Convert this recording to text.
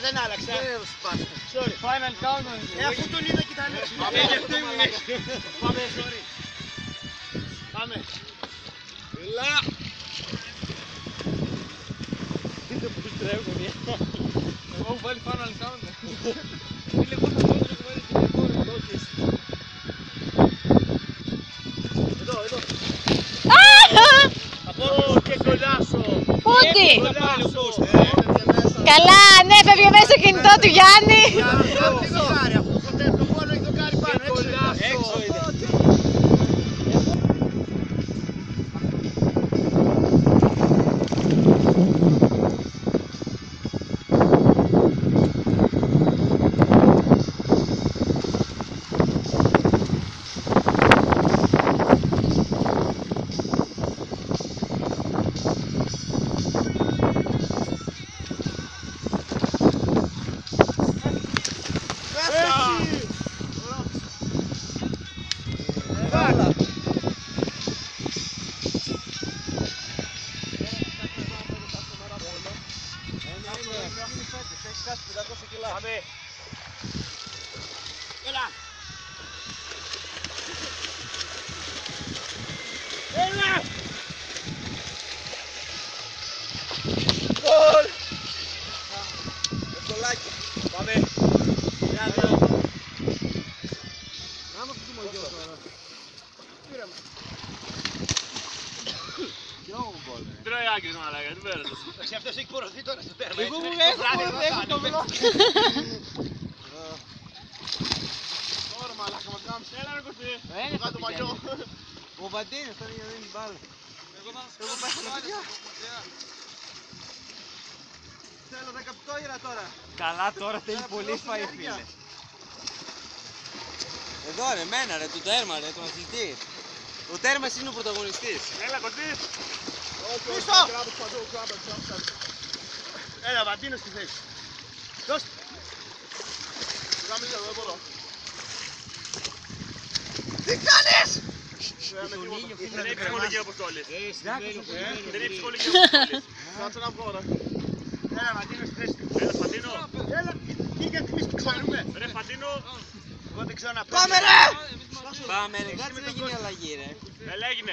δεν άλλαξα. Sorry. Final countdown. Αφού τον είδα και ήταν έξω. Πάμε, sorry. Πάμε. Έλα. Δείτε πως τρέχουν. Εγώ έχω βάλει final countdown. Είναι εγώ θα πω ότι έχω βάλει και την κόρη. Εδώ. Από και κολλάσω. Πούτι! Καλά, ναι, φεύγε μέσα στο κινητό του Γιάννη. Το πόλο έχει δοκάρι πάνω, έξω είναι. Έλα! Έλα! Γκολ! Γκολάκι! Πάμε! Ένα, δύο! Να μου φύγουμε γιο τώρα. Πήραμε. Κι εγώ γκολ. Τρώει άκρης μαλάκα, τι πέρασες. Εντάξει, αυτός έχει πορωθεί τώρα στο τέρμα. Εγώ μου έχω το βλог. Τώρα μαλάκα μας κάνεις. Έλα ρε Κωστή. Βγάλω το μαλλιό. Ο Βαντίνος τώρα για να δίνει μπάλα. Εγώ πάω στα παιδιά. Θέλω 18 ήρα τώρα. Καλά τώρα θέλει πολύ φαΐ φίλε. Εδώ ρε, μένα ρε, του τέρμα ρε, τον αθλητή. Ο τέρμας είναι ο πρωταγωνιστής. Έλα Κωστή. Πίσω! Έλα, Βαντίνο στη θέση. Δώστε. Γάμισε εδώ, δεν μπορώ. Τι κάνεις! Δεν έχει ψυχολογική αποστόλη. Δεν έχει ψυχολογική αποστόλη. Κάτσε να βγω, ρε. Έλα, Βαντίνο στη θέση. Έλα Φαντίνο. Έλα, τι γιατί εμείς που ξέρουμε. Ρε Φαντίνο. Εγώ δεν ξέρω να Πάμε ρε! Πάμε ρε, κάτσε να γίνει αλλαγή ρε. Έλα έγινε.